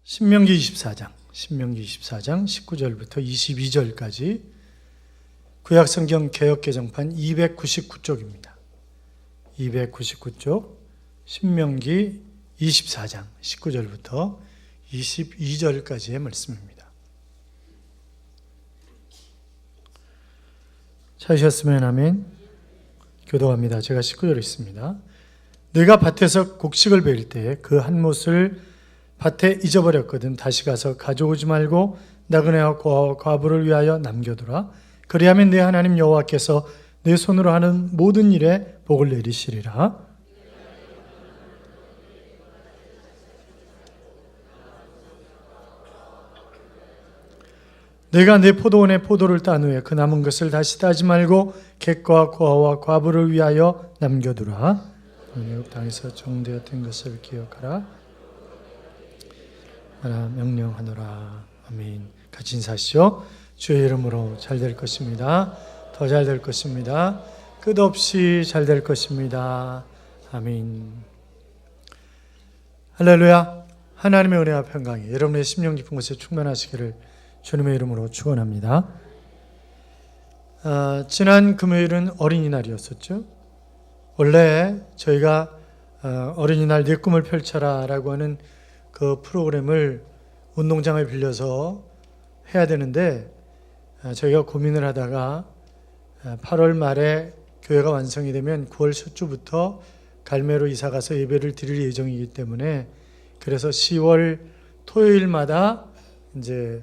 신명기 24장 19절부터 22절까지 구약성경 개역개정판 299쪽입니다. 299쪽 신명기 24장 19절부터 22절까지의 말씀입니다. 찾으셨으면 아멘. 교도합니다. 제가 19절에 있습니다. 네가 밭에서 곡식을 베일 때에 그 한 못을 밭에 잊어버렸거든 다시 가서 가져오지 말고 나그네와 과부를 위하여 남겨두라. 그리하면 네 하나님 여호와께서 네 손으로 하는 모든 일에 복을 내리시리라. 내가 내 포도원의 포도를 딴 후에 그 남은 것을 다시 따지 말고 객과 고아와 과부를 위하여 남겨두라. 애굽 땅에서 종되었던 것을 기억하라. 하나 명령하노라. 아멘. 같이 인사하시죠. 주의 이름으로 잘 될 것입니다. 더 잘 될 것입니다. 끝없이 잘 될 것입니다. 아멘. 할렐루야. 하나님의 은혜와 평강이 여러분의 심령 깊은 곳에 충만하시기를 주님의 이름으로 축원합니다. 지난 금요일은 어린이날이었었죠. 원래 저희가 어린이날 네 꿈을 펼쳐라 라고 하는 그 프로그램을 운동장을 빌려서 해야 되는데 저희가 고민을 하다가 8월 말에 교회가 완성이 되면 9월 첫 주부터 갈매로 이사가서 예배를 드릴 예정이기 때문에 그래서 10월 토요일마다 이제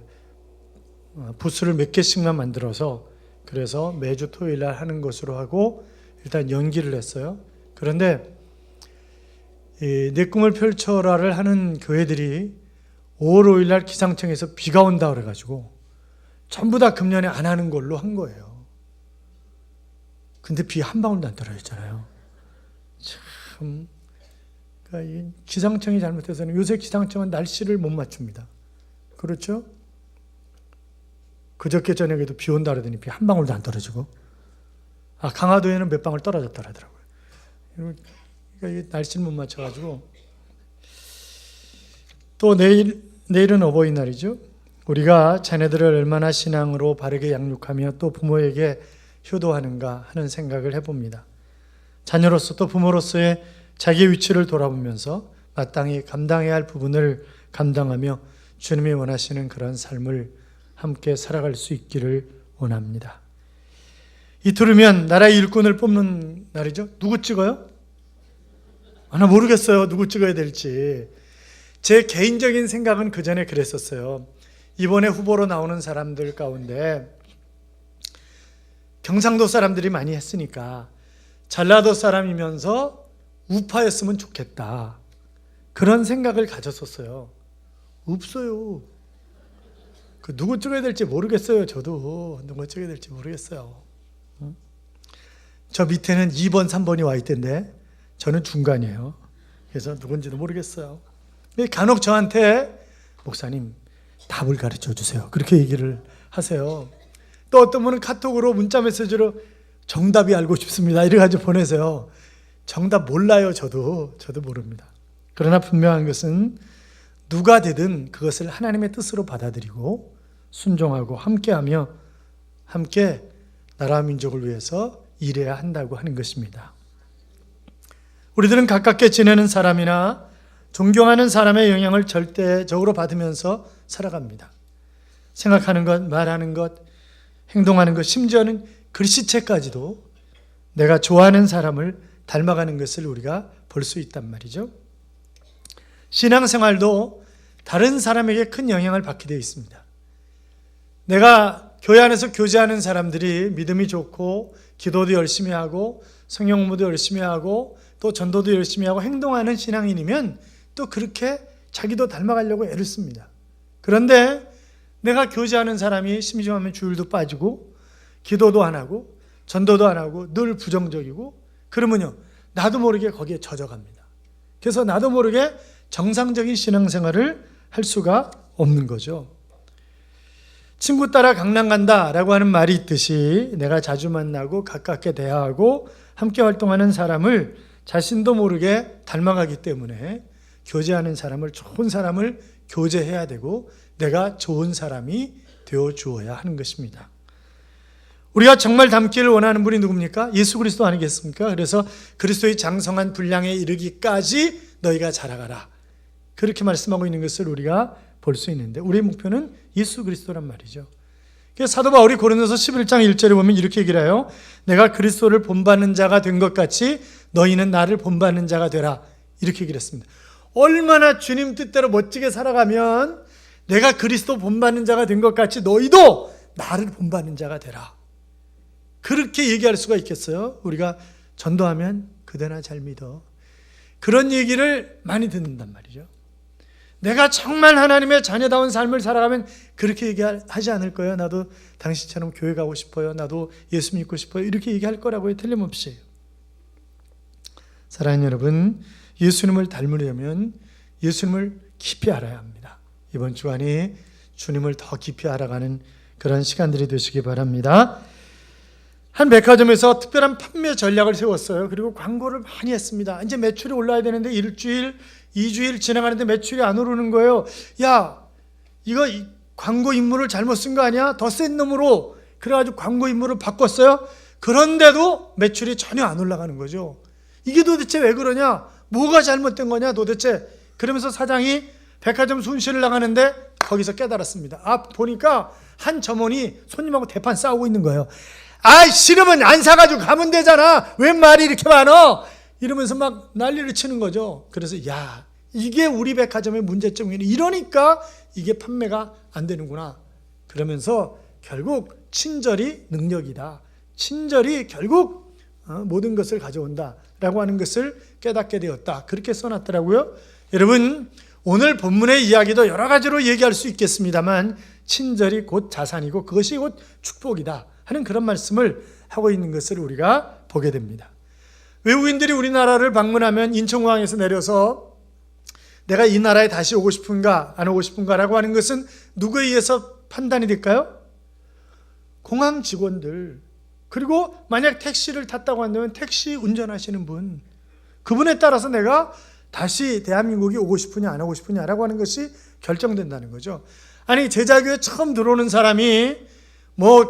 부스를 몇 개씩만 만들어서 그래서 매주 토요일 날 하는 것으로 하고 일단 연기를 했어요. 그런데 내 꿈을 펼쳐라를 하는 교회들이 5월 5일 날 기상청에서 비가 온다 그래가지고 전부 다 금년에 안 하는 걸로 한 거예요. 근데 비 한 방울도 안 떨어졌잖아요. 참, 그러니까 이 기상청이 잘못해서는 요새 기상청은 날씨를 못 맞춥니다. 그렇죠? 그저께 저녁에도 비 온다 그러더니 비 한 방울도 안 떨어지고 강화도에는 몇 방울 떨어졌다 그러더라고요. 그러니까 날씨를 못 맞춰가지고 또 내일은 어버이날이죠. 우리가 자녀들을 얼마나 신앙으로 바르게 양육하며 또 부모에게 효도하는가 하는 생각을 해봅니다. 자녀로서 또 부모로서의 자기의 위치를 돌아보면서 마땅히 감당해야 할 부분을 감당하며 주님이 원하시는 그런 삶을 함께 살아갈 수 있기를 원합니다. 이틀이면 나라의 일꾼을 뽑는 날이죠. 누구 찍어요? 나 모르겠어요. 누구 찍어야 될지. 제 개인적인 생각은 그 전에 그랬었어요. 이번에 후보로 나오는 사람들 가운데 경상도 사람들이 많이 했으니까 전라도 사람이면서 우파였으면 좋겠다. 그런 생각을 가졌었어요. 없어요. 누구 찍어야 될지 모르겠어요. 저도 누구 찍어야 될지 모르겠어요. 저 밑에는 2번, 3번이 와 있던데 저는 중간이에요. 그래서 누군지도 모르겠어요. 간혹 저한테 목사님 답을 가르쳐 주세요. 그렇게 얘기를 하세요. 또 어떤 분은 카톡으로 문자 메시지로 정답이 알고 싶습니다. 이래가지고 보내세요. 정답 몰라요. 저도 모릅니다. 그러나 분명한 것은 누가 되든 그것을 하나님의 뜻으로 받아들이고 순종하고 함께하며 함께 나라와 민족을 위해서 일해야 한다고 하는 것입니다. 우리들은 가깝게 지내는 사람이나 존경하는 사람의 영향을 절대적으로 받으면서 살아갑니다. 생각하는 것, 말하는 것, 행동하는 것, 심지어는 글씨체까지도 내가 좋아하는 사람을 닮아가는 것을 우리가 볼 수 있단 말이죠. 신앙생활도 다른 사람에게 큰 영향을 받게 되어 있습니다. 내가 교회 안에서 교제하는 사람들이 믿음이 좋고 기도도 열심히 하고 성경 공부도 열심히 하고 또 전도도 열심히 하고 행동하는 신앙인이면 또 그렇게 자기도 닮아가려고 애를 씁니다. 그런데 내가 교제하는 사람이 심심하면 주일도 빠지고 기도도 안 하고 전도도 안 하고 늘 부정적이고 그러면요 나도 모르게 거기에 젖어갑니다. 그래서 나도 모르게 정상적인 신앙생활을 할 수가 없는 거죠. 친구 따라 강남 간다라고 하는 말이 있듯이 내가 자주 만나고 가깝게 대화하고 함께 활동하는 사람을 자신도 모르게 닮아가기 때문에 교제하는 사람을, 좋은 사람을 교제해야 되고 내가 좋은 사람이 되어 주어야 하는 것입니다. 우리가 정말 닮기를 원하는 분이 누굽니까? 예수 그리스도 아니겠습니까? 그래서 그리스도의 장성한 분량에 이르기까지 너희가 자라가라. 그렇게 말씀하고 있는 것을 우리가 볼 수 있는데 우리의 목표는 예수 그리스도란 말이죠. 그래서 사도 바울이 고린도서 11장 1절에 보면 이렇게 얘기를 해요. 내가 그리스도를 본받는 자가 된 것 같이 너희는 나를 본받는 자가 되라. 이렇게 얘기를 했습니다. 얼마나 주님 뜻대로 멋지게 살아가면 내가 그리스도 본받는 자가 된 것 같이 너희도 나를 본받는 자가 되라. 그렇게 얘기할 수가 있겠어요? 우리가 전도하면 그대나 잘 믿어. 그런 얘기를 많이 듣는단 말이죠. 내가 정말 하나님의 자녀다운 삶을 살아가면 그렇게 얘기하지 않을 거예요. 나도 당신처럼 교회 가고 싶어요. 나도 예수 믿고 싶어요. 이렇게 얘기할 거라고요. 틀림없이. 사랑하는 여러분, 예수님을 닮으려면 예수님을 깊이 알아야 합니다. 이번 주간이 주님을 더 깊이 알아가는 그런 시간들이 되시기 바랍니다. 한 백화점에서 특별한 판매 전략을 세웠어요. 그리고 광고를 많이 했습니다. 이제 매출이 올라야 되는데 일주일, 2주일 지나가는데 매출이 안 오르는 거예요. 야, 이거 광고 인물을 잘못 쓴 거 아니야? 더 센 놈으로 그래가지고 광고 인물을 바꿨어요. 그런데도 매출이 전혀 안 올라가는 거죠. 이게 도대체 왜 그러냐? 뭐가 잘못된 거냐 도대체? 그러면서 사장이 백화점 순실을 나가는데 거기서 깨달았습니다. 보니까 한 점원이 손님하고 대판 싸우고 있는 거예요. 싫으면 안 사가지고 가면 되잖아. 왜 말이 이렇게 많어? 이러면서 막 난리를 치는 거죠. 그래서 이게 우리 백화점의 문제점이네. 이러니까 이게 판매가 안 되는구나. 그러면서 결국 친절이 능력이다. 친절이 결국 모든 것을 가져온다 라고 하는 것을 깨닫게 되었다. 그렇게 써놨더라고요. 여러분, 오늘 본문의 이야기도 여러 가지로 얘기할 수 있겠습니다만 친절이 곧 자산이고 그것이 곧 축복이다 하는 그런 말씀을 하고 있는 것을 우리가 보게 됩니다. 외국인들이 우리나라를 방문하면 인천공항에서 내려서 내가 이 나라에 다시 오고 싶은가 안 오고 싶은가라고 하는 것은 누구에 의해서 판단이 될까요? 공항 직원들, 그리고 만약 택시를 탔다고 한다면 택시 운전하시는 분, 그분에 따라서 내가 다시 대한민국에 오고 싶으냐 안 오고 싶으냐라고 하는 것이 결정된다는 거죠. 아니, 제자교회 처음 들어오는 사람이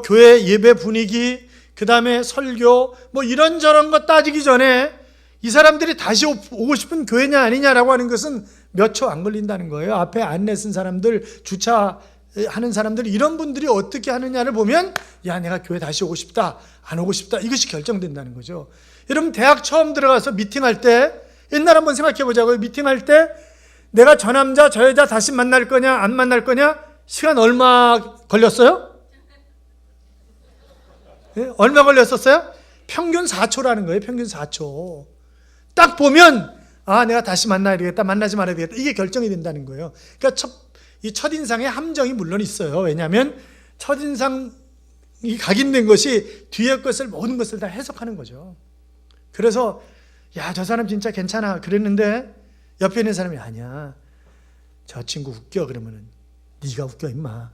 교회 예배 분위기, 그 다음에 설교, 이런저런 거 따지기 전에 이 사람들이 다시 오고 싶은 교회냐 아니냐라고 하는 것은 몇 초 안 걸린다는 거예요. 앞에 안내 쓴 사람들, 주차하는 사람들, 이런 분들이 어떻게 하느냐를 보면 내가 교회 다시 오고 싶다, 안 오고 싶다, 이것이 결정된다는 거죠. 여러분, 대학 처음 들어가서 미팅할 때 옛날 한번 생각해 보자고요. 미팅할 때 내가 저 남자, 저 여자 다시 만날 거냐 안 만날 거냐 시간 얼마 걸렸어요? 얼마 걸렸었어요? 평균 4초라는 거예요. 평균 4초. 딱 보면 내가 다시 만나야 되겠다, 만나지 말아야 되겠다, 이게 결정이 된다는 거예요. 그러니까 이 첫인상의 함정이 물론 있어요. 왜냐하면 첫인상이 각인된 것이 뒤의 것을, 모든 것을 다 해석하는 거죠. 그래서 저 사람 진짜 괜찮아 그랬는데 옆에 있는 사람이 아니야, 저 친구 웃겨 그러면은 네가 웃겨 임마.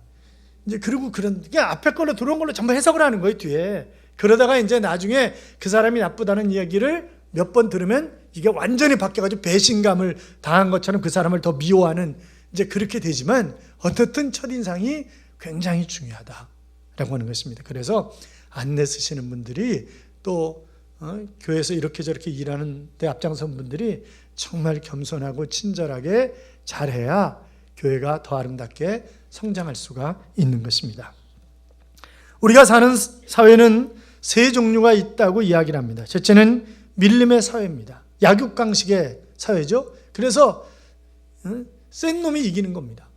이제 그리고 그냥 앞에 걸로 들어온 걸로 전부 해석을 하는 거예요, 뒤에. 그러다가 이제 나중에 그 사람이 나쁘다는 이야기를 몇 번 들으면 이게 완전히 바뀌어가지고 배신감을 당한 것처럼 그 사람을 더 미워하는, 이제 그렇게 되지만 어떻든 첫인상이 굉장히 중요하다라고 하는 것입니다. 그래서 안내 쓰시는 분들이 또 교회에서 이렇게 저렇게 일하는 데 앞장선 분들이 정말 겸손하고 친절하게 잘해야 교회가 더 아름답게 성장할 수가 있는 것입니다. 우리가 사는 사회는 세 종류가 있다고 이야기를 합니다. 첫째는 밀림의 사회입니다. 약육강식의 사회죠. 그래서 센 놈이 이기는 겁니다.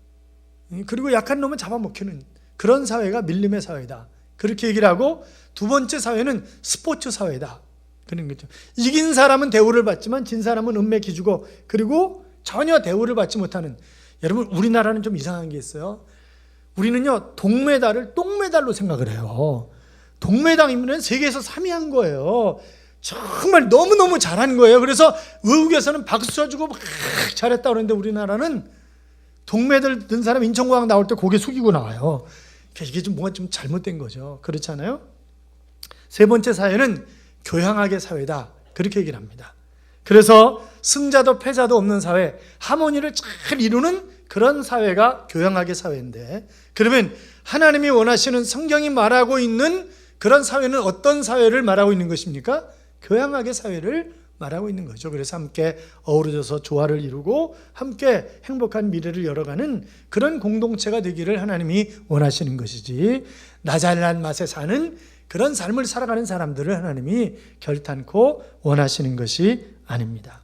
그리고 약한 놈은 잡아먹히는 그런 사회가 밀림의 사회다. 그렇게 얘기를 하고, 두 번째 사회는 스포츠 사회다. 그런 거죠. 이긴 사람은 대우를 받지만 진 사람은 은매 기주고, 그리고 전혀 대우를 받지 못하는. 여러분, 우리나라는 좀 이상한 게 있어요. 우리는요, 동메달을 똥메달로 생각을 해요. 동메달이면 세계에서 3위 한 거예요. 정말 너무너무 잘한 거예요. 그래서 외국에서는 박수 쳐주고 막 잘했다 그러는데 우리나라는 동메달 든 사람 인천공항 나올 때 고개 숙이고 나와요. 이게 좀 뭔가 좀 잘못된 거죠. 그렇지 않아요? 세 번째 사회는 교양학의 사회다. 그렇게 얘기를 합니다. 그래서 승자도 패자도 없는 사회, 하모니를 잘 이루는 그런 사회가 교양학의 사회인데, 그러면 하나님이 원하시는, 성경이 말하고 있는 그런 사회는 어떤 사회를 말하고 있는 것입니까? 교양학의 사회를 말하고 있는 거죠. 그래서 함께 어우러져서 조화를 이루고 함께 행복한 미래를 열어가는 그런 공동체가 되기를 하나님이 원하시는 것이지, 나 잘난 맛에 사는 그런 삶을 살아가는 사람들을 하나님이 결탄코 원하시는 것이 아닙니다.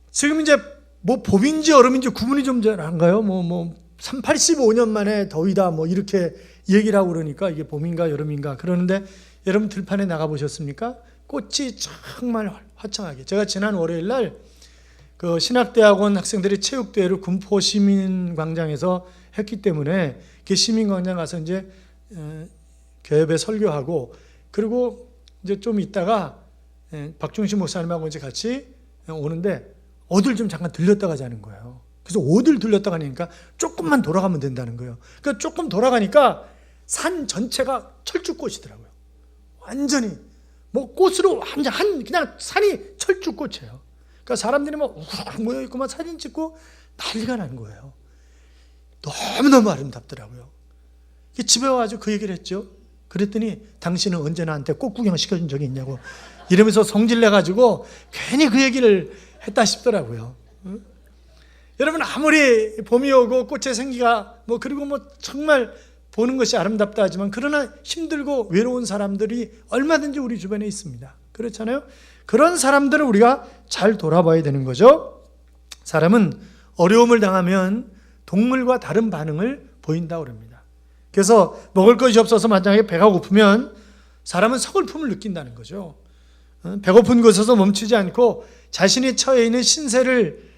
지금 이제 뭐 봄인지 여름인지 구분이 좀 잘 안 가요. 85년 만에 더위다 이렇게 얘기를 하고 그러니까 이게 봄인가 여름인가 그러는데, 여러분 들판에 나가 보셨습니까? 꽃이 정말 화창하게. 제가 지난 월요일 날 그 신학대학원 학생들이 체육대회를 군포 시민광장에서 했기 때문에 그 시민광장 가서 이제 교회에 설교하고, 그리고 이제 좀 있다가 박중신 목사님하고 이제 같이 오는데 어딜 좀 잠깐 들렸다 가자는 거예요. 그래서 어딜 들렸다 가니까 조금만 돌아가면 된다는 거예요. 그러니까 조금 돌아가니까 산 전체가 철쭉꽃이더라고요. 완전히 꽃으로 완전 그냥 산이 철쭉꽃이에요. 그러니까 사람들이 우르르 모여 있고 사진 찍고 난리가 나는 거예요. 너무너무 아름답더라고요. 집에 와가지고 그 얘기를 했죠. 그랬더니 당신은 언제 나한테 꽃 구경 시켜준 적이 있냐고 이러면서 성질 내가지고 괜히 그 얘기를 했다 싶더라고요. 여러분, 아무리 봄이 오고 꽃의 생기가 그리고 정말 보는 것이 아름답다 하지만, 그러나 힘들고 외로운 사람들이 얼마든지 우리 주변에 있습니다. 그렇잖아요? 그런 사람들을 우리가 잘 돌아봐야 되는 거죠. 사람은 어려움을 당하면 동물과 다른 반응을 보인다고 합니다. 그래서 먹을 것이 없어서 만약에 배가 고프면 사람은 서글픔을 느낀다는 거죠. 배고픈 곳에서 멈추지 않고 자신이 처해 있는 신세를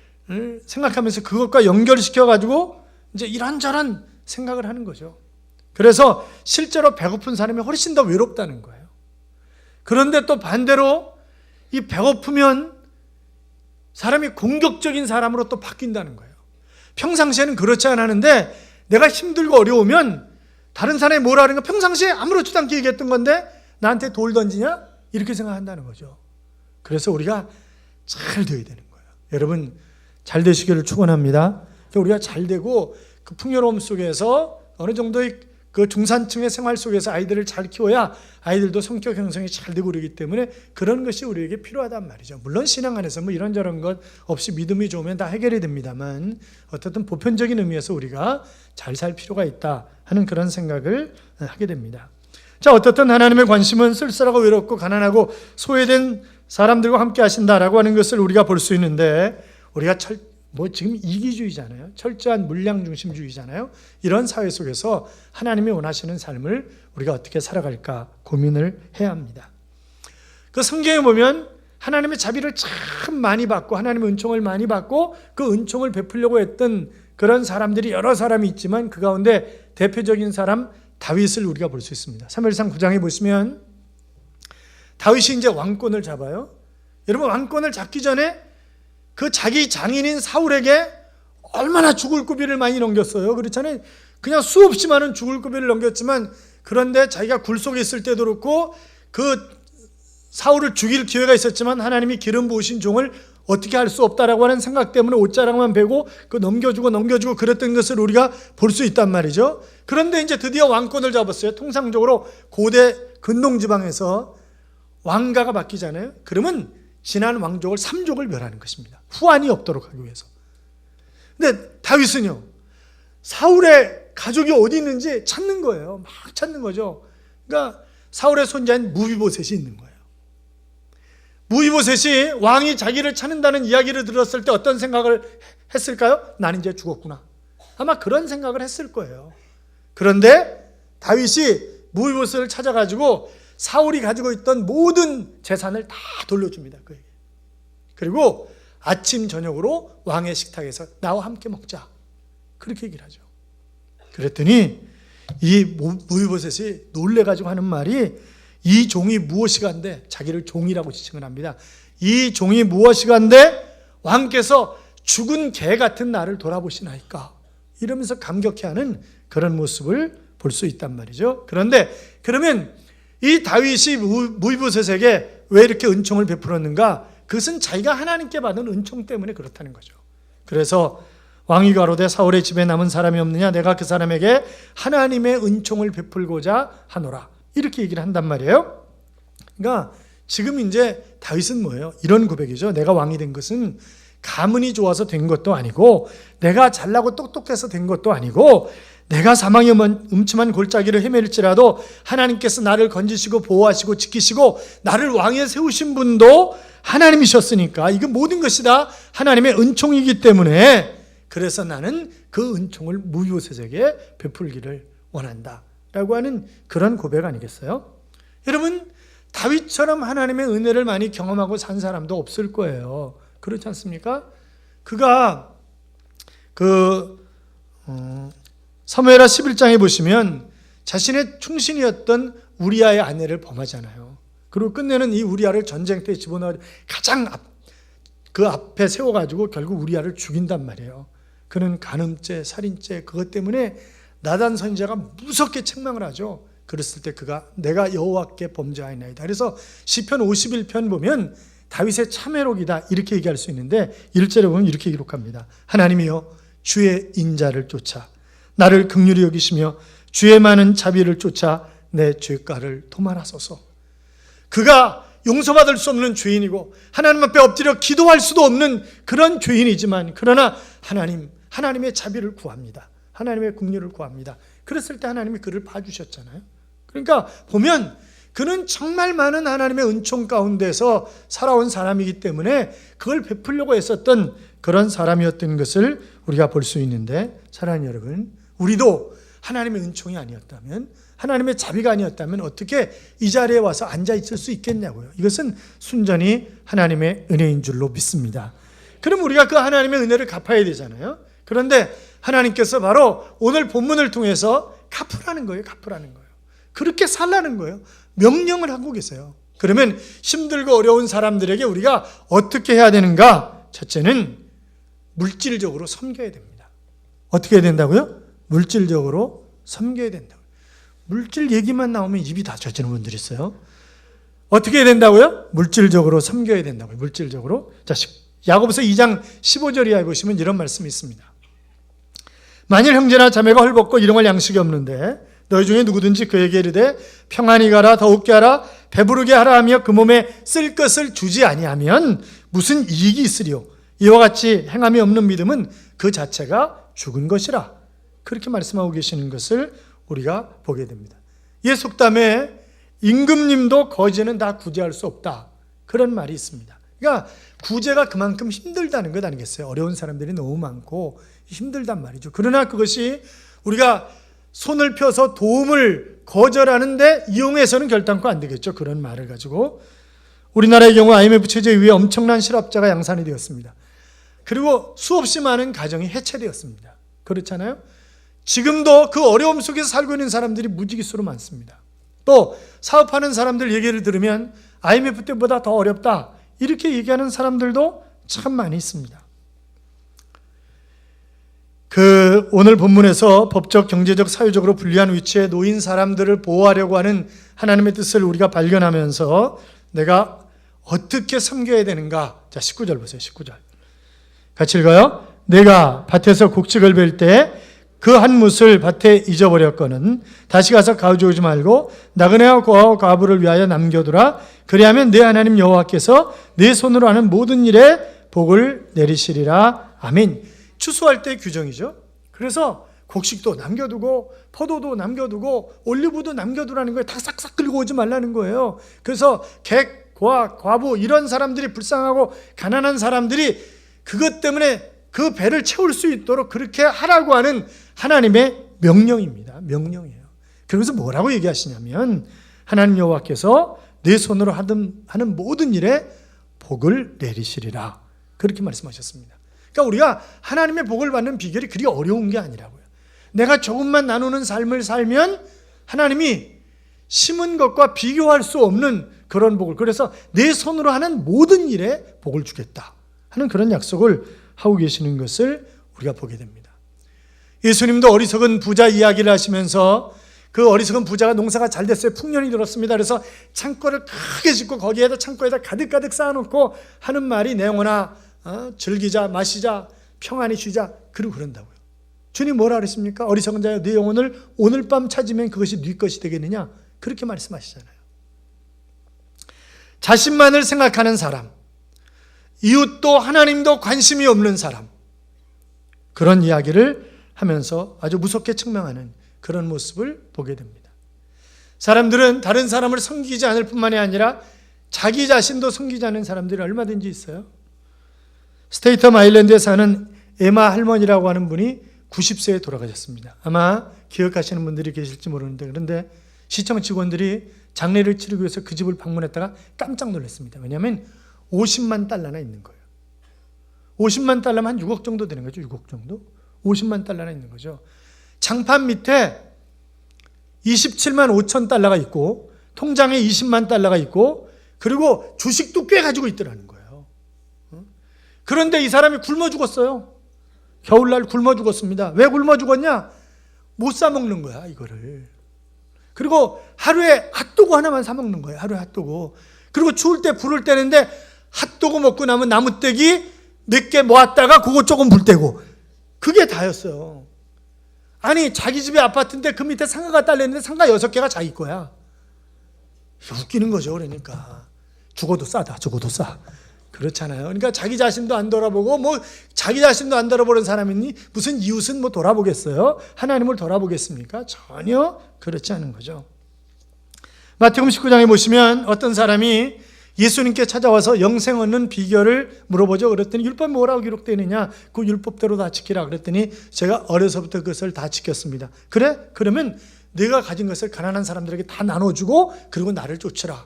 생각하면서 그것과 연결시켜가지고 이제 이런저런 생각을 하는 거죠. 그래서 실제로 배고픈 사람이 훨씬 더 외롭다는 거예요. 그런데 또 반대로 이 배고프면 사람이 공격적인 사람으로 또 바뀐다는 거예요. 평상시에는 그렇지 않았는데 내가 힘들고 어려우면 다른 사람이 뭐라 하는 거 평상시에 아무렇지도 않게 얘기했던 건데 나한테 돌 던지냐? 이렇게 생각한다는 거죠. 그래서 우리가 잘 돼야 되는 거예요. 여러분, 잘 되시기를 축원합니다. 우리가 잘 되고 그 풍요로움 속에서 어느 정도의 그 중산층의 생활 속에서 아이들을 잘 키워야 아이들도 성격 형성이 잘 되고 그러기 때문에 그런 것이 우리에게 필요하단 말이죠. 물론 신앙 안에서 이런저런 것 없이 믿음이 좋으면 다 해결이 됩니다만, 어쨌든 보편적인 의미에서 우리가 잘 살 필요가 있다 하는 그런 생각을 하게 됩니다. 자, 어떻든 하나님의 관심은 쓸쓸하고 외롭고 가난하고 소외된 사람들과 함께 하신다라고 하는 것을 우리가 볼 수 있는데, 우리가 지금 이기주의잖아요. 철저한 물량 중심주의잖아요. 이런 사회 속에서 하나님이 원하시는 삶을 우리가 어떻게 살아갈까 고민을 해야 합니다. 그 성경에 보면 하나님의 자비를 참 많이 받고 하나님의 은총을 많이 받고 그 은총을 베풀려고 했던 그런 사람들이 여러 사람이 있지만, 그 가운데 대표적인 사람 다윗을 우리가 볼 수 있습니다. 사무엘상 9장에 보시면 다윗이 이제 왕권을 잡아요. 여러분, 왕권을 잡기 전에 그 자기 장인인 사울에게 얼마나 죽을 고비를 많이 넘겼어요. 그렇잖아요. 그냥 수없이 많은 죽을 고비를 넘겼지만, 그런데 자기가 굴 속에 있을 때도 그렇고 그 사울을 죽일 기회가 있었지만 하나님이 기름 부으신 종을 어떻게 할 수 없다라고 하는 생각 때문에 옷자락만 베고 그 넘겨주고 그랬던 것을 우리가 볼 수 있단 말이죠. 그런데 이제 드디어 왕권을 잡았어요. 통상적으로 고대 근동지방에서 왕가가 바뀌잖아요. 그러면 지난 왕족을 3족을 멸하는 것입니다. 후환이 없도록 하기 위해서. 근데 다윗은요, 사울의 가족이 어디 있는지 찾는 거예요. 막 찾는 거죠. 그러니까 사울의 손자인 무비보셋이 있는 거예요. 무비보셋이 왕이 자기를 찾는다는 이야기를 들었을 때 어떤 생각을 했을까요? 나는 이제 죽었구나. 아마 그런 생각을 했을 거예요. 그런데 다윗이 무비보셋을 찾아가지고 사울이 가지고 있던 모든 재산을 다 돌려줍니다. 그에게. 그리고 아침 저녁으로 왕의 식탁에서 나와 함께 먹자. 그렇게 얘기를 하죠. 그랬더니 이 무비보셋이 놀래가지고 하는 말이, 이 종이 무엇이간데, 자기를 종이라고 지칭을 합니다. 이 종이 무엇이간데 왕께서 죽은 개 같은 나를 돌아보시나이까, 이러면서 감격해하는 그런 모습을 볼 수 있단 말이죠. 그런데 그러면 이 다윗이 무비보셋에게 왜 이렇게 은총을 베풀었는가? 그것은 자기가 하나님께 받은 은총 때문에 그렇다는 거죠. 그래서 왕이 가로되 사울의 집에 남은 사람이 없느냐 내가 그 사람에게 하나님의 은총을 베풀고자 하노라. 이렇게 얘기를 한단 말이에요. 그러니까 지금 이제 다윗은 뭐예요? 이런 고백이죠. 내가 왕이 된 것은 가문이 좋아서 된 것도 아니고 내가 잘나고 똑똑해서 된 것도 아니고 내가 사망의 음침한 골짜기를 헤맬지라도 하나님께서 나를 건지시고 보호하시고 지키시고 나를 왕에 세우신 분도 하나님이셨으니까 이거 모든 것이 다 하나님의 은총이기 때문에 그래서 나는 그 은총을 무효세에게 베풀기를 원한다 라고 하는 그런 고백 아니겠어요? 여러분, 다윗처럼 하나님의 은혜를 많이 경험하고 산 사람도 없을 거예요. 그렇지 않습니까? 그가 사무엘하 11장에 보시면 자신의 충신이었던 우리아의 아내를 범하잖아요. 그리고 끝내는 이 우리아를 전쟁 때 집어넣어 가장 그 앞에 세워가지고 결국 우리아를 죽인단 말이에요. 그는 간음죄, 살인죄 그것 때문에 나단 선지자가 무섭게 책망을 하죠. 그랬을 때 그가 내가 여호와께 범죄하였나이다. 그래서 시편 51편 보면 다윗의 참회록이다 이렇게 얘기할 수 있는데 1절에 보면 이렇게 기록합니다. 하나님이여 주의 인자를 쫓아 나를 긍휼히 여기시며 주의 많은 자비를 쫓아 내 죄가를 도말하소서. 그가 용서받을 수 없는 죄인이고 하나님 앞에 엎드려 기도할 수도 없는 그런 죄인이지만 그러나 하나님의 자비를 구합니다. 하나님의 긍휼을 구합니다. 그랬을 때 하나님이 그를 봐주셨잖아요. 그러니까 보면 그는 정말 많은 하나님의 은총 가운데서 살아온 사람이기 때문에 그걸 베풀려고 했었던 그런 사람이었던 것을 우리가 볼 수 있는데 사랑하는 여러분, 우리도 하나님의 은총이 아니었다면 하나님의 자비가 아니었다면 어떻게 이 자리에 와서 앉아 있을 수 있겠냐고요. 이것은 순전히 하나님의 은혜인 줄로 믿습니다. 그럼 우리가 그 하나님의 은혜를 갚아야 되잖아요. 그런데 하나님께서 바로 오늘 본문을 통해서 갚으라는 거예요. 갚으라는 거예요. 그렇게 살라는 거예요. 명령을 하고 계세요. 그러면 힘들고 어려운 사람들에게 우리가 어떻게 해야 되는가? 첫째는 물질적으로 섬겨야 됩니다. 어떻게 해야 된다고요? 물질적으로 섬겨야 된다고요. 물질 얘기만 나오면 입이 다 젖지는 분들이 있어요. 어떻게 해야 된다고요? 물질적으로 섬겨야 된다고요. 물질적으로. 자, 야고보서 2장 15절 이하에 보시면 이런 말씀이 있습니다. 만일 형제나 자매가 헐벗고 일용할 양식이 없는데 너희 중에 누구든지 그에게 이르되 평안히 가라 더욱게 하라 배부르게 하라 하며 그 몸에 쓸 것을 주지 아니하면 무슨 이익이 있으리요. 이와 같이 행함이 없는 믿음은 그 자체가 죽은 것이라. 그렇게 말씀하고 계시는 것을 우리가 보게 됩니다. 예 속담에 임금님도 거지는 다 구제할 수 없다. 그런 말이 있습니다. 그러니까 구제가 그만큼 힘들다는 것 아니겠어요? 어려운 사람들이 너무 많고 힘들단 말이죠. 그러나 그것이 우리가 손을 펴서 도움을 거절하는데 이용해서는 결단코 안 되겠죠. 그런 말을 가지고 우리나라의 경우 IMF 체제 위에 엄청난 실업자가 양산이 되었습니다. 그리고 수없이 많은 가정이 해체되었습니다. 그렇잖아요? 지금도 그 어려움 속에서 살고 있는 사람들이 무지기수로 많습니다. 또 사업하는 사람들 얘기를 들으면 IMF 때보다 더 어렵다 이렇게 얘기하는 사람들도 참 많이 있습니다. 오늘 본문에서 법적, 경제적, 사회적으로 불리한 위치에 놓인 사람들을 보호하려고 하는 하나님의 뜻을 우리가 발견하면서 내가 어떻게 섬겨야 되는가? 자, 19절 보세요. 19절. 같이 읽어요. 내가 밭에서 곡식을 벨 때 그 한 뭇을 밭에 잊어버렸거는 다시 가서 가져오지 말고 나그네와 고아와 과부를 위하여 남겨두라. 그리하면 내 하나님 여호와께서 내 손으로 하는 모든 일에 복을 내리시리라. 아멘. 추수할 때 규정이죠. 그래서 곡식도 남겨두고 포도도 남겨두고 올리브도 남겨두라는 거예요. 다 싹싹 긁고 오지 말라는 거예요. 그래서 객, 고아, 과부 이런 사람들이 불쌍하고 가난한 사람들이 그것 때문에 그 배를 채울 수 있도록 그렇게 하라고 하는 하나님의 명령입니다. 명령이에요. 그러면서 뭐라고 얘기하시냐면 하나님 여호와께서 내 손으로 하는 모든 일에 복을 내리시리라. 그렇게 말씀하셨습니다. 그러니까 우리가 하나님의 복을 받는 비결이 그리 어려운 게 아니라고요. 내가 조금만 나누는 삶을 살면 하나님이 심은 것과 비교할 수 없는 그런 복을, 그래서 내 손으로 하는 모든 일에 복을 주겠다 하는 그런 약속을 하고 계시는 것을 우리가 보게 됩니다. 예수님도 어리석은 부자 이야기를 하시면서 그 어리석은 부자가 농사가 잘 됐어요. 풍년이 들었습니다. 그래서 창고를 크게 짓고 거기에다 창고에다 가득가득 쌓아놓고 하는 말이 내 영혼아 즐기자 마시자 평안히 쉬자. 그러고 그런다고요. 주님 뭐라 그랬습니까? 어리석은 자여 네 영혼을 오늘 밤 찾으면 그것이 네 것이 되겠느냐? 그렇게 말씀하시잖아요. 자신만을 생각하는 사람, 이웃도 하나님도 관심이 없는 사람, 그런 이야기를 하면서 아주 무섭게 책망하는 그런 모습을 보게 됩니다. 사람들은 다른 사람을 섬기지 않을 뿐만이 아니라 자기 자신도 섬기지 않는 사람들이 얼마든지 있어요. 스테이텀 아일랜드에 사는 에마 할머니라고 하는 분이 90세에 돌아가셨습니다. 아마 기억하시는 분들이 계실지 모르는데, 그런데 시청 직원들이 장례를 치르기 위해서 그 집을 방문했다가 깜짝 놀랐습니다. 왜냐하면 50만 달러나 있는 거예요. 50만 달러면 한 6억 정도 되는 거죠. 6억 정도? 50만 달러나 있는 거죠. 장판 밑에 27만 5천 달러가 있고 통장에 20만 달러가 있고 그리고 주식도 꽤 가지고 있더라는 거예요. 그런데 이 사람이 굶어 죽었어요. 겨울날 굶어 죽었습니다. 왜 굶어 죽었냐? 못 사 먹는 거야, 이거를. 그리고 하루에 핫도그 하나만 사 먹는 거예요. 하루에 핫도그. 그리고 추울 때 불을 떼는데 핫도그 먹고 나면 나무떼기 몇 개 모았다가 그거 조금 불 떼고, 그게 다였어요. 아니, 자기 집에 아파트인데 그 밑에 상가가 딸렸는데 상가 6개가 자기 거야. 웃기는 거죠. 그러니까 죽어도 싸다, 죽어도 싸. 그렇잖아요. 그러니까 자기 자신도 안 돌아보고, 뭐 자기 자신도 안 돌아보는 사람이니 무슨 이웃은 뭐 돌아보겠어요? 하나님을 돌아보겠습니까? 전혀 그렇지 않은 거죠. 마태복음 19장에 보시면 어떤 사람이 예수님께 찾아와서 영생 얻는 비결을 물어보죠. 그랬더니 율법에 뭐라고 기록되어 있느냐? 그 율법대로 다 지키라. 그랬더니 제가 어려서부터 그것을 다 지켰습니다. 그래? 그러면 내가 가진 것을 가난한 사람들에게 다 나눠주고 그리고 나를 쫓으라.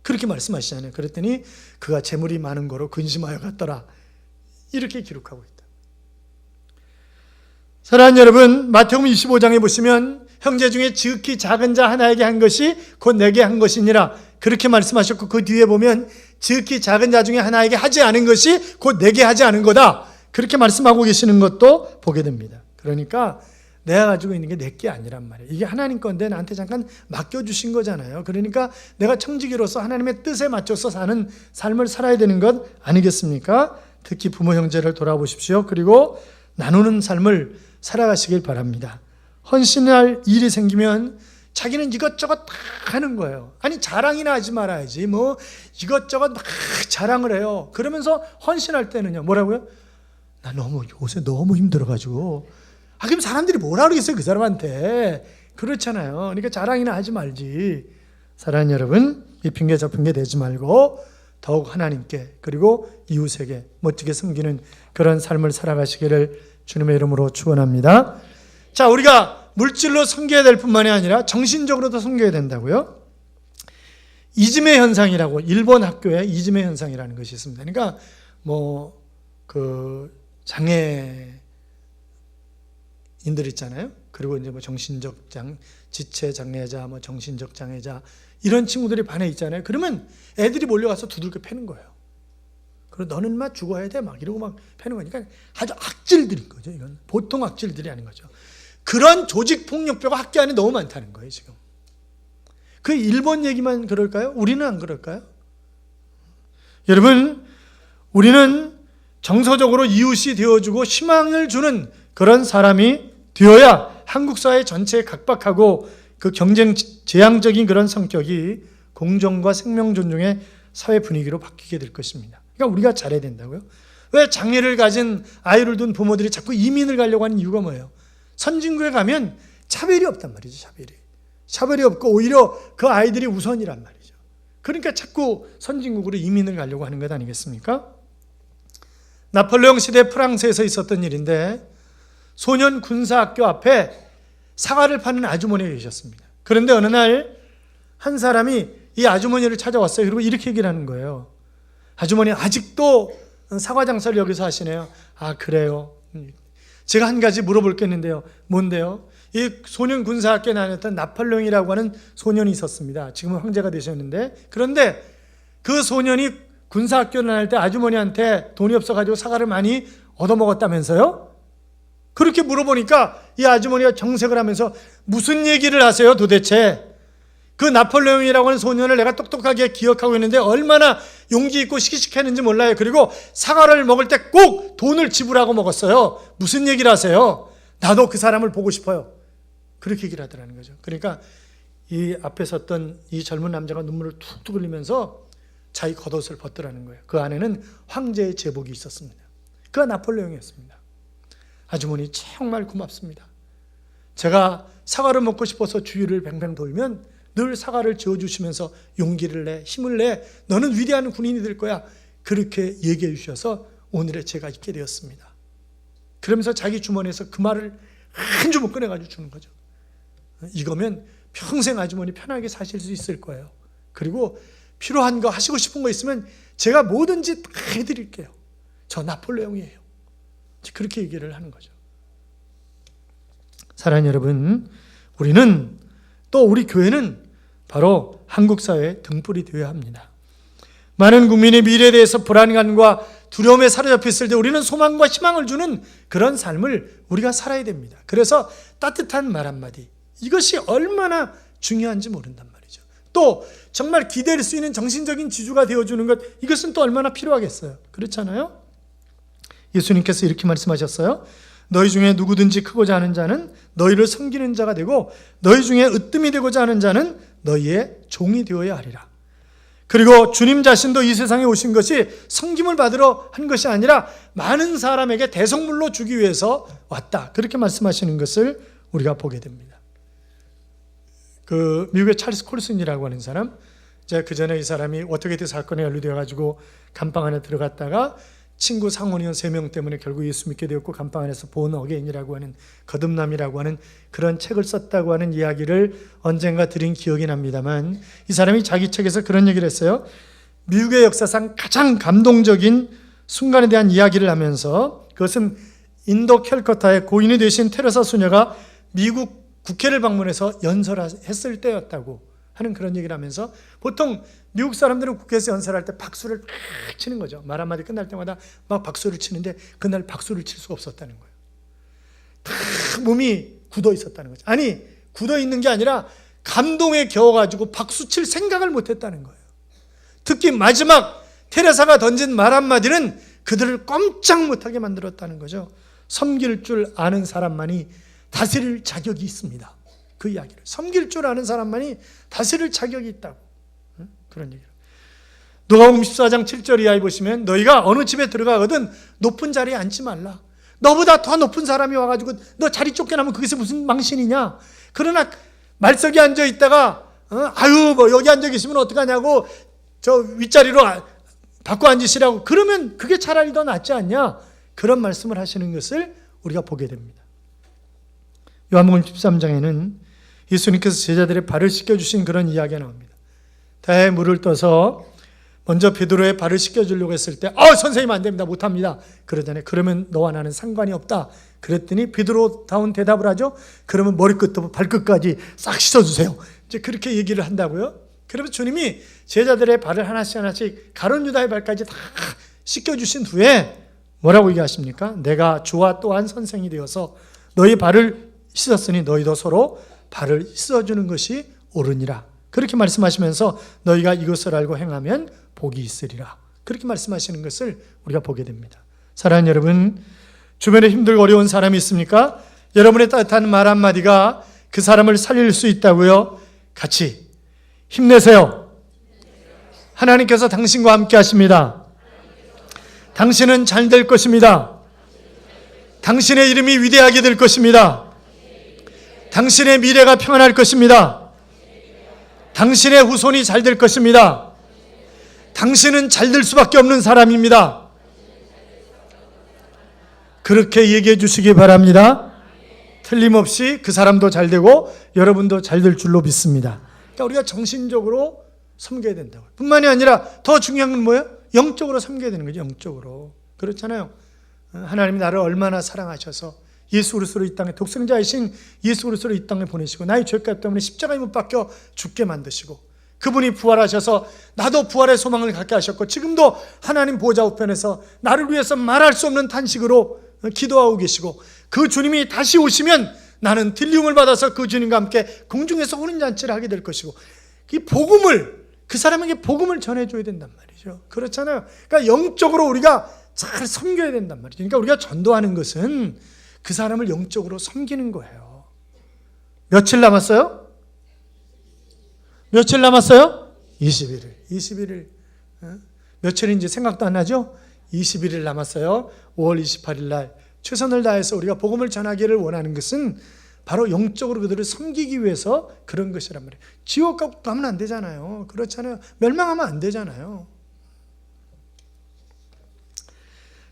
그렇게 말씀하시잖아요. 그랬더니 그가 재물이 많은 거로 근심하여 갔더라. 이렇게 기록하고 있다. 사랑하는 여러분, 마태복음 25장에 보시면 형제 중에 지극히 작은 자 하나에게 한 것이 곧 내게 한 것이니라. 그렇게 말씀하셨고 그 뒤에 보면 지극히 작은 자 중에 하나에게 하지 않은 것이 곧 내게 하지 않은 거다. 그렇게 말씀하고 계시는 것도 보게 됩니다. 그러니까 내가 가지고 있는 게 내 게 아니란 말이에요. 이게 하나님 건데 나한테 잠깐 맡겨주신 거잖아요. 그러니까 내가 청지기로서 하나님의 뜻에 맞춰서 사는 삶을 살아야 되는 것 아니겠습니까? 특히 부모 형제를 돌아보십시오. 그리고 나누는 삶을 살아가시길 바랍니다. 헌신할 일이 생기면 자기는 이것저것 다 하는 거예요. 아니, 자랑이나 하지 말아야지. 뭐 이것저것 막 자랑을 해요. 그러면서 헌신할 때는요, 뭐라고요? 나 요새 너무 힘들어가지고. 그럼 사람들이 뭐라 그러겠어요, 그 사람한테. 그렇잖아요. 그러니까 자랑이나 하지 말지. 사랑하는 여러분, 이 핑계 저 핑계 대지 말고 더욱 하나님께 그리고 이웃에게 멋지게 섬기는 그런 삶을 살아가시기를 주님의 이름으로 축원합니다. 자, 우리가 물질로 섬겨야 될 뿐만이 아니라 정신적으로도 섬겨야 된다고요. 이즈메 현상이라고, 일본 학교에 이즈메 현상이라는 것이 있습니다. 그러니까 장애인들 있잖아요. 그리고 이제 정신적 지체 장애자, 정신적 장애자 이런 친구들이 반에 있잖아요. 그러면 애들이 몰려가서 두들겨 패는 거예요. 그리고 너는 막 죽어야 돼, 막 이러고 막 패는 거니까 아주 악질들인 거죠. 이건 보통 악질들이 아닌 거죠. 그런 조직 폭력배가 학교 안에 너무 많다는 거예요, 지금. 그 일본 얘기만 그럴까요? 우리는 안 그럴까요? 여러분, 우리는 정서적으로 이웃이 되어주고 희망을 주는 그런 사람이 되어야 한국 사회 전체에 각박하고 그 경쟁 재앙적인 그런 성격이 공정과 생명 존중의 사회 분위기로 바뀌게 될 것입니다. 그러니까 우리가 잘해야 된다고요. 왜 장애를 가진 아이를 둔 부모들이 자꾸 이민을 가려고 하는 이유가 뭐예요? 선진국에 가면 차별이 없단 말이죠. 차별이 없고 오히려 그 아이들이 우선이란 말이죠. 그러니까 자꾸 선진국으로 이민을 가려고 하는 것 아니겠습니까? 나폴레옹 시대 프랑스에서 있었던 일인데 소년 군사학교 앞에 사과를 파는 아주머니가 계셨습니다. 그런데 어느 날 한 사람이 이 아주머니를 찾아왔어요. 그리고 이렇게 얘기를 하는 거예요. 아주머니 아직도 사과 장사를 여기서 하시네요. 아, 그래요. 제가 한 가지 물어볼 게 있는데요. 뭔데요? 이 소년 군사학교에 다녔던 나폴레옹이라고 하는 소년이 있었습니다. 지금은 황제가 되셨는데, 그런데 그 소년이 군사학교를 다닐 때 아주머니한테 돈이 없어가지고 사과를 많이 얻어먹었다면서요? 그렇게 물어보니까 이 아주머니가 정색을 하면서 무슨 얘기를 하세요 도대체? 그 나폴레옹이라고 하는 소년을 내가 똑똑하게 기억하고 있는데 얼마나 용기 있고 시키시켰는지 몰라요. 그리고 사과를 먹을 때 꼭 돈을 지불하고 먹었어요. 무슨 얘기를 하세요? 나도 그 사람을 보고 싶어요. 그렇게 얘기를 하더라는 거죠. 그러니까 이 앞에 섰던 이 젊은 남자가 눈물을 툭툭 흘리면서 자기 겉옷을 벗더라는 거예요. 그 안에는 황제의 제복이 있었습니다. 그가 나폴레옹이었습니다. 아주머니 정말 고맙습니다. 제가 사과를 먹고 싶어서 주위를 뱅뱅 돌면 늘 사과를 지어주시면서 용기를 내, 힘을 내, 너는 위대한 군인이 될 거야. 그렇게 얘기해 주셔서 오늘의 제가 있게 되었습니다. 그러면서 자기 주머니에서 그 말을 한 주먹 꺼내가지고 주는 거죠. 이거면 평생 아주머니 편하게 사실 수 있을 거예요. 그리고 필요한 거 하시고 싶은 거 있으면 제가 뭐든지 다 해드릴게요. 저 나폴레옹이에요. 그렇게 얘기를 하는 거죠. 사랑하는 여러분, 우리는 또 우리 교회는 바로 한국 사회의 등불이 되어야 합니다. 많은 국민의 미래에 대해서 불안감과 두려움에 사로잡혀 있을 때 우리는 소망과 희망을 주는 그런 삶을 우리가 살아야 됩니다. 그래서 따뜻한 말 한마디, 이것이 얼마나 중요한지 모른단 말이죠. 또 정말 기댈 수 있는 정신적인 지주가 되어주는 것, 이것은 또 얼마나 필요하겠어요. 그렇잖아요? 예수님께서 이렇게 말씀하셨어요. 너희 중에 누구든지 크고자 하는 자는 너희를 섬기는 자가 되고 너희 중에 으뜸이 되고자 하는 자는 너희의 종이 되어야 하리라. 그리고 주님 자신도 이 세상에 오신 것이 섬김을 받으러 한 것이 아니라 많은 사람에게 대성물로 주기 위해서 왔다. 그렇게 말씀하시는 것을 우리가 보게 됩니다. 그 미국의 찰스 콜슨이라고 하는 사람, 제가 그 전에 이 사람이 워터게이트 사건에 연루되어 가지고 감방 안에 들어갔다가 친구 상원의원 3명 때문에 결국 예수 믿게 되었고 감방 안에서 본 어게인이라고 하는 거듭남이라고 하는 그런 책을 썼다고 하는 이야기를 언젠가 들은 기억이 납니다만, 이 사람이 자기 책에서 그런 얘기를 했어요. 미국의 역사상 가장 감동적인 순간에 대한 이야기를 하면서, 그것은 인도 캘커타의 고인이 되신 테레사 수녀가 미국 국회를 방문해서 연설했을 때였다고 하는 그런 얘기를 하면서, 보통 미국 사람들은 국회에서 연설할 때 박수를 팍 치는 거죠. 말 한마디 끝날 때마다 막 박수를 치는데 그날 박수를 칠 수가 없었다는 거예요. 다 몸이 굳어 있었다는 거죠. 아니, 굳어 있는 게 아니라 감동에 겨워가지고 박수 칠 생각을 못했다는 거예요. 특히 마지막 테레사가 던진 말 한마디는 그들을 꼼짝 못하게 만들었다는 거죠. 섬길 줄 아는 사람만이 다스릴 자격이 있습니다. 그 이야기를. 섬길 줄 아는 사람만이 다스릴 자격이 있다고. 그런 얘기를. 누가복음 14장 7절 이하에 보시면 너희가 어느 집에 들어가거든 높은 자리에 앉지 말라. 너보다 더 높은 사람이 와가지고 너 자리 쫓겨나면 그것이 무슨 망신이냐. 그러나 말석에 앉아 있다가 아유 뭐 여기 앉아 계시면 어떡하냐고 저 윗자리로 바꿔 앉으시라고 그러면 그게 차라리 더 낫지 않냐. 그런 말씀을 하시는 것을 우리가 보게 됩니다. 요한복음 13장에는 예수님께서 제자들의 발을 씻겨주신 그런 이야기가 나옵니다. 대에 물을 떠서 먼저 베드로의 발을 씻겨주려고 했을 때 선생님 안 됩니다. 못합니다. 그러잖아요. 그러면 너와 나는 상관이 없다. 그랬더니 베드로다운 대답을 하죠. 그러면 머리끝부터 발끝까지 싹 씻어주세요. 이제 그렇게 얘기를 한다고요. 그러면 주님이 제자들의 발을 하나씩 가룟 유다의 발까지 다 씻겨주신 후에 뭐라고 얘기하십니까? 내가 주와 또한 선생이 되어서 너희 발을 씻었으니 너희도 서로 발을 씻어주는 것이 옳으니라. 그렇게 말씀하시면서 너희가 이것을 알고 행하면 복이 있으리라. 그렇게 말씀하시는 것을 우리가 보게 됩니다. 사랑하는 여러분, 주변에 힘들고 어려운 사람이 있습니까? 여러분의 따뜻한 말 한마디가 그 사람을 살릴 수 있다고요. 같이 힘내세요. 하나님께서 당신과 함께 하십니다. 당신은 잘 될 것입니다. 당신의 이름이 위대하게 될 것입니다. 당신의 미래가 평안할 것입니다. 당신의 후손이 잘 될 것입니다. 당신은 잘 될 수밖에 없는 사람입니다. 그렇게 얘기해 주시기 바랍니다. 틀림없이 그 사람도 잘 되고 여러분도 잘 될 줄로 믿습니다. 그러니까 우리가 정신적으로 섬겨야 된다고요. 뿐만이 아니라 더 중요한 건 뭐예요? 영적으로 섬겨야 되는 거죠. 영적으로. 그렇잖아요. 하나님이 나를 얼마나 사랑하셔서 예수 그리스도로 이 땅에 독생자이신 예수 그리스도로 이 땅에 보내시고 나의 죄값 때문에 십자가에 못 박혀 죽게 만드시고 그분이 부활하셔서 나도 부활의 소망을 갖게 하셨고 지금도 하나님 보좌 우편에서 나를 위해서 말할 수 없는 탄식으로 기도하고 계시고 그 주님이 다시 오시면 나는 딜리움을 받아서 그 주님과 함께 공중에서 혼인잔치를 하게 될 것이고 이 복음을 그 사람에게 복음을 전해줘야 된단 말이죠. 그렇잖아요. 그러니까 영적으로 우리가 잘 섬겨야 된단 말이죠. 그러니까 우리가 전도하는 것은 그 사람을 영적으로 섬기는 거예요. 며칠 남았어요? 며칠 남았어요? 21일. 21일. 며칠인지 생각도 안 나죠? 21일 남았어요. 5월 28일 날 최선을 다해서 우리가 복음을 전하기를 원하는 것은 바로 영적으로 그들을 섬기기 위해서 그런 것이란 말이에요. 지옥 가면 안 되잖아요. 그렇잖아요. 멸망하면 안 되잖아요.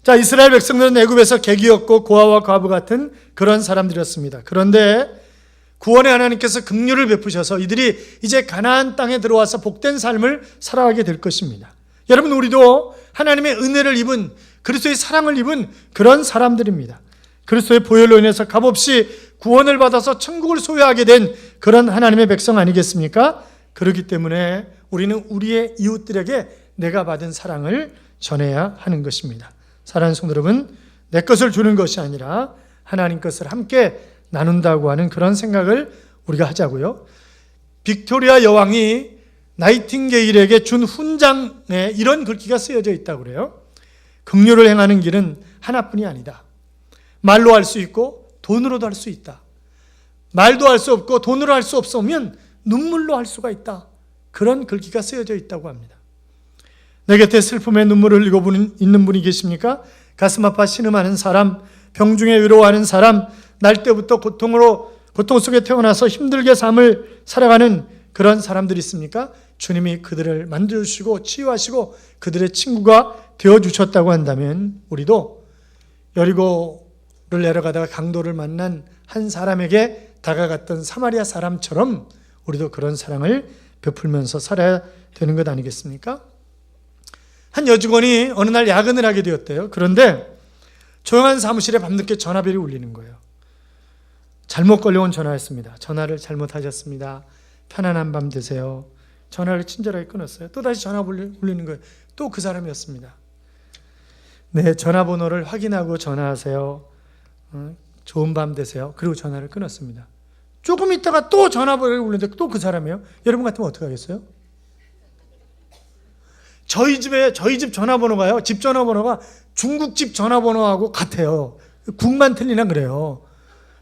자, 이스라엘 백성들은 애굽에서 객이었고 고아와 과부 같은 그런 사람들이었습니다. 그런데 구원의 하나님께서 긍휼을 베푸셔서 이들이 이제 가나안 땅에 들어와서 복된 삶을 살아가게 될 것입니다. 여러분, 우리도 하나님의 은혜를 입은, 그리스도의 사랑을 입은 그런 사람들입니다. 그리스도의 보혈로 인해서 값없이 구원을 받아서 천국을 소유하게 된 그런 하나님의 백성 아니겠습니까? 그렇기 때문에 우리는 우리의 이웃들에게 내가 받은 사랑을 전해야 하는 것입니다. 사랑하는 성도 여러분, 내 것을 주는 것이 아니라 하나님 것을 함께 나눈다고 하는 그런 생각을 우리가 하자고요. 빅토리아 여왕이 나이팅게일에게 준 훈장에 이런 글귀가 쓰여져 있다고 그래요. 긍휼을 행하는 길은 하나뿐이 아니다. 말로 할 수 있고 돈으로도 할 수 있다. 말도 할 수 없고 돈으로 할 수 없으면 눈물로 할 수가 있다. 그런 글귀가 쓰여져 있다고 합니다. 내 곁에 슬픔의 눈물을 흘리고 있는 분이 계십니까? 가슴 아파 신음하는 사람, 병중에 위로하는 사람, 날 때부터 고통 속에 태어나서 힘들게 삶을 살아가는 그런 사람들이 있습니까? 주님이 그들을 만져주시고 치유하시고 그들의 친구가 되어주셨다고 한다면 우리도 여리고를 내려가다가 강도를 만난 한 사람에게 다가갔던 사마리아 사람처럼 우리도 그런 사랑을 베풀면서 살아야 되는 것 아니겠습니까? 한 여직원이 어느 날 야근을 하게 되었대요. 그런데 조용한 사무실에 밤늦게 전화벨이 울리는 거예요. 잘못 걸려온 전화였습니다. 전화를 잘못하셨습니다. 편안한 밤 되세요. 전화를 친절하게 끊었어요. 또다시 전화 울리는 거예요. 또 그 사람이었습니다. 네, 전화번호를 확인하고 전화하세요. 좋은 밤 되세요. 그리고 전화를 끊었습니다. 조금 있다가 또 전화번호를 울리는데 또 그 사람이에요. 여러분 같으면 어떻게 하겠어요? 저희 집 전화번호가요. 집 전화번호가 중국집 전화번호하고 같아요. 국만 틀리나 그래요.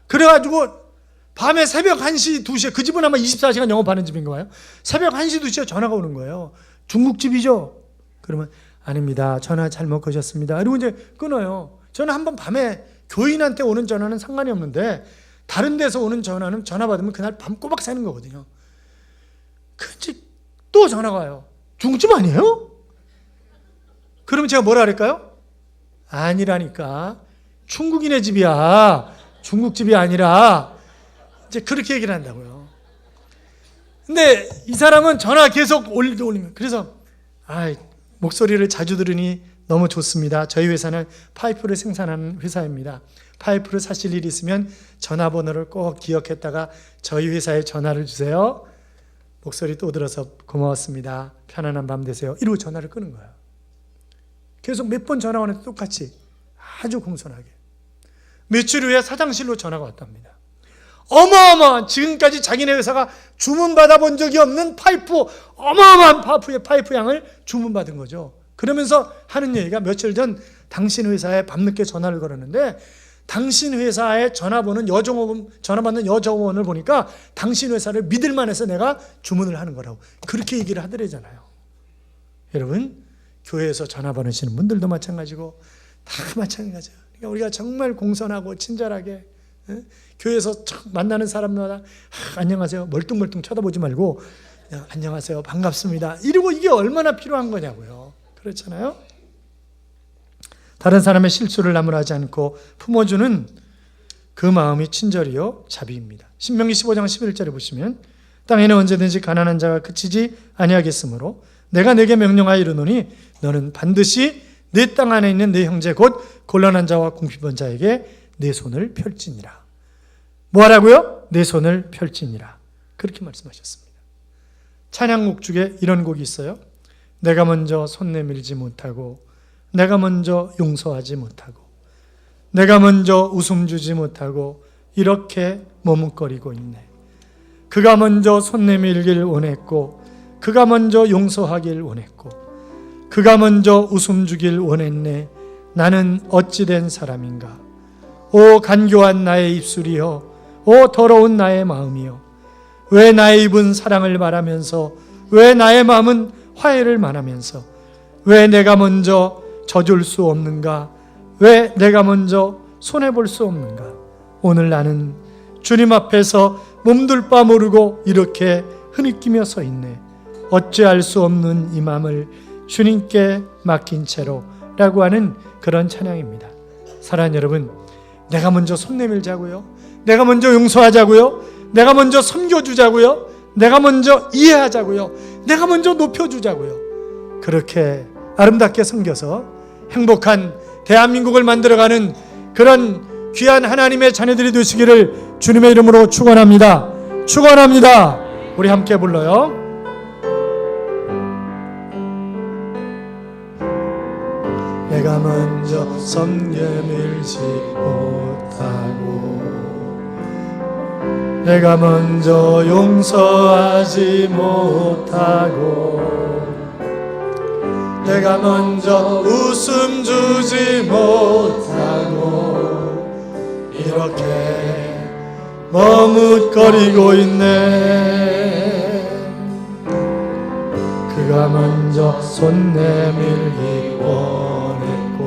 그래가지고 밤에 새벽 1시, 2시에 그 집은 아마 24시간 영업하는 집인가 봐요. 새벽 1시, 2시에 전화가 오는 거예요. 중국집이죠? 그러면 아닙니다. 전화 잘못 거셨습니다. 그리고 이제 끊어요. 저는 한번 밤에 교인한테 오는 전화는 상관이 없는데 다른 데서 오는 전화는 전화 받으면 그날 밤 꼬박 새는 거거든요. 근데 또 전화가 와요. 중국집 아니에요? 그러면 제가 뭐라 그럴까요? 아니라니까. 중국인의 집이야. 중국집이 아니라. 이제 그렇게 얘기를 한다고요. 근데 이 사람은 전화 계속 올리면 그래서 목소리를 자주 들으니 너무 좋습니다. 저희 회사는 파이프를 생산하는 회사입니다. 파이프를 사실 일이 있으면 전화번호를 꼭 기억했다가 저희 회사에 전화를 주세요. 목소리 또 들어서 고마웠습니다. 편안한 밤 되세요. 이러고 전화를 끊은 거예요. 계속 몇 번 전화 오는데 똑같이 아주 공손하게. 며칠 후에 사장실로 전화가 왔답니다. 어마어마한, 지금까지 자기네 회사가 주문받아 본 적이 없는 어마어마한 파이프 양을 주문받은 거죠. 그러면서 하는 얘기가 며칠 전 당신 회사에 밤늦게 전화를 걸었는데 당신 회사에 전화 받는 여정원을 보니까 당신 회사를 믿을만해서 내가 주문을 하는 거라고 그렇게 얘기를 하더래잖아요. 여러분, 교회에서 전화 받으시는 분들도 마찬가지고 다 마찬가지예요. 그러니까 우리가 정말 공손하고 친절하게 교회에서 만나는 사람마다 안녕하세요 멀뚱멀뚱 쳐다보지 말고 안녕하세요 반갑습니다 이러고 이게 얼마나 필요한 거냐고요. 그렇잖아요. 다른 사람의 실수를 나무라지 않고 품어주는 그 마음이 친절이요 자비입니다. 신명기 15장 11절에 보시면 땅에는 언제든지 가난한 자가 그치지 아니하겠으므로 내가 내게 명령하여 이르노니 너는 반드시 내 땅 안에 있는 내 형제 곧 곤란한 자와 궁핍한 자에게 내 손을 펼지니라. 뭐 하라고요? 내 손을 펼지니라. 그렇게 말씀하셨습니다. 찬양곡 중에 이런 곡이 있어요. 내가 먼저 손 내밀지 못하고 내가 먼저 용서하지 못하고 내가 먼저 웃음 주지 못하고 이렇게 머뭇거리고 있네. 그가 먼저 손 내밀길 원했고 그가 먼저 용서하길 원했고 그가 먼저 웃음 주길 원했네. 나는 어찌 된 사람인가. 오 간교한 나의 입술이여, 오 더러운 나의 마음이여, 왜 나의 입은 사랑을 말하면서, 왜 나의 마음은 화해를 말하면서, 왜 내가 먼저 져줄 수 없는가, 왜 내가 먼저 손해볼 수 없는가. 오늘 나는 주님 앞에서 몸둘 바 모르고 이렇게 흐느끼며 서 있네. 어찌할 수 없는 이 마음을 주님께 맡긴 채로 라고 하는 그런 찬양입니다. 사랑하는 여러분, 내가 먼저 손 내밀자고요, 내가 먼저 용서하자고요, 내가 먼저 섬겨주자고요, 내가 먼저 이해하자고요, 내가 먼저 높여주자고요. 그렇게 아름답게 섬겨서 행복한 대한민국을 만들어가는 그런 귀한 하나님의 자녀들이 되시기를 주님의 이름으로 축원합니다. 축원합니다. 우리 함께 불러요. 내가 먼저 섬 내밀지 못하고 내가 먼저 용서하지 못하고 내가 먼저 웃음 주지 못하고 이렇게 머뭇거리고 있네. 그가 먼저 손 내밀기 원했고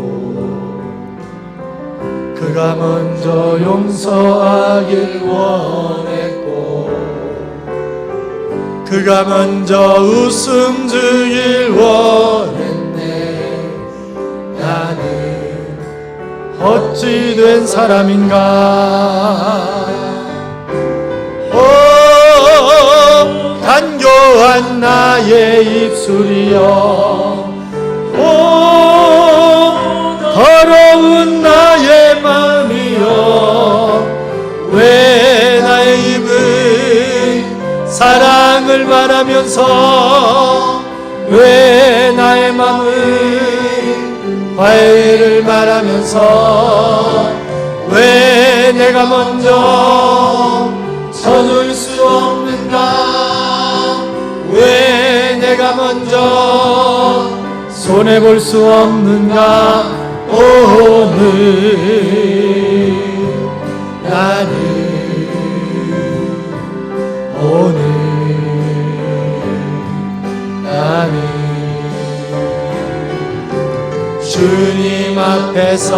그가 먼저 용서하길 원했고 그가 먼저 웃음 주길 원했네. 나는 어찌 된 사람인가. 오 간교한 나의 입술이여, 오 더러운 나의 마음이여, 왜 나의 입은 사랑을 말하면서 왜 나의 마음은 화해를 말하면서 왜 내가 먼저 져줄 수 없는가, 왜 내가 먼저 손해볼 수 없는가. 오늘 나는 오늘 나는 주님 앞에서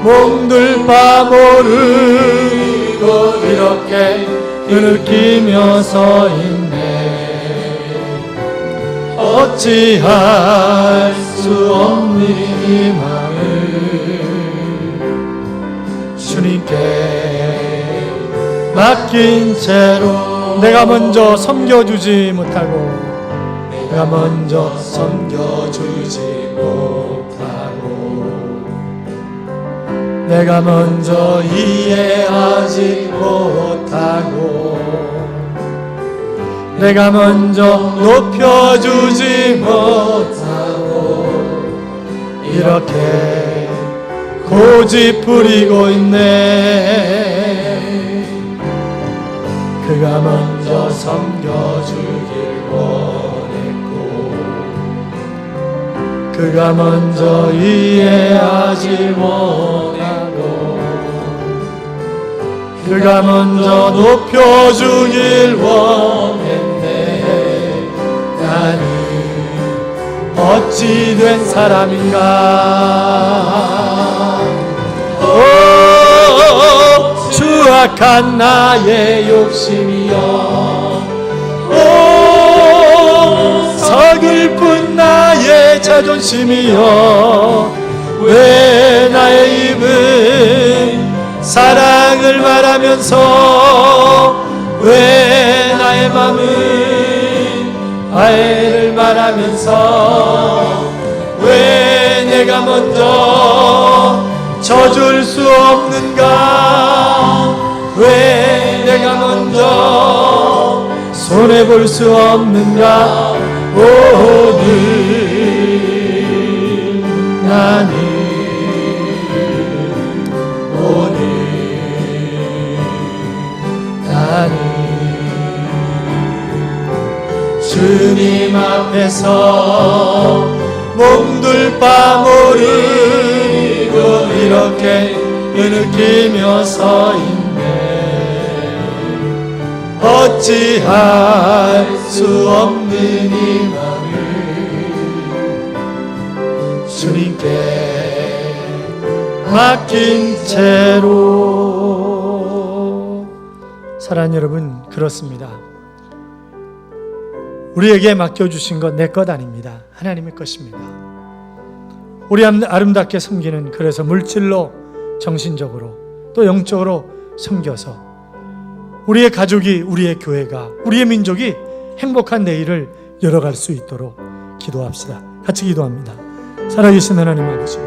몸둘 바 모르고 이렇게 흐느끼며 서 있네. 어찌할 수 없는 이 마음을 주님께 맡긴 채로 내가 먼저 섬겨주지 못하고 내가 먼저 섬겨주지 못하고 내가 먼저 이해하지 못하고 내가 먼저 높여주지 못하고 이렇게 고집 부리고 있네. 그가 먼저 섬겨주길 원했고 그가 먼저 이해하지 못하고 그가 먼저 높여주길 원했네. 나는 어찌 된 사람인가. 오 추악한 나의 욕심이여, 오 서글픈 나의 자존심이여, 왜 나의 입은 사랑을 말하면서 왜 나의 맘은 화해를 말하면서 왜 내가 먼저 져줄 수 없는가, 왜 내가 먼저 손해볼 수 없는가. 오늘 나는 오늘 나는 주님 앞에서 몸둘 바 모르고 이렇게 느끼며 서 있네. 어찌할 수 없는 이 맘을 주님께 맡긴 채로. 사랑하는 여러분, 그렇습니다. 우리에게 맡겨주신 것 내 것 아닙니다. 하나님의 것입니다. 우리 아름답게 섬기는, 그래서 물질로, 정신적으로, 또 영적으로 섬겨서 우리의 가족이, 우리의 교회가, 우리의 민족이 행복한 내일을 열어갈 수 있도록 기도합시다. 같이 기도합니다. 살아계신 하나님 아버지,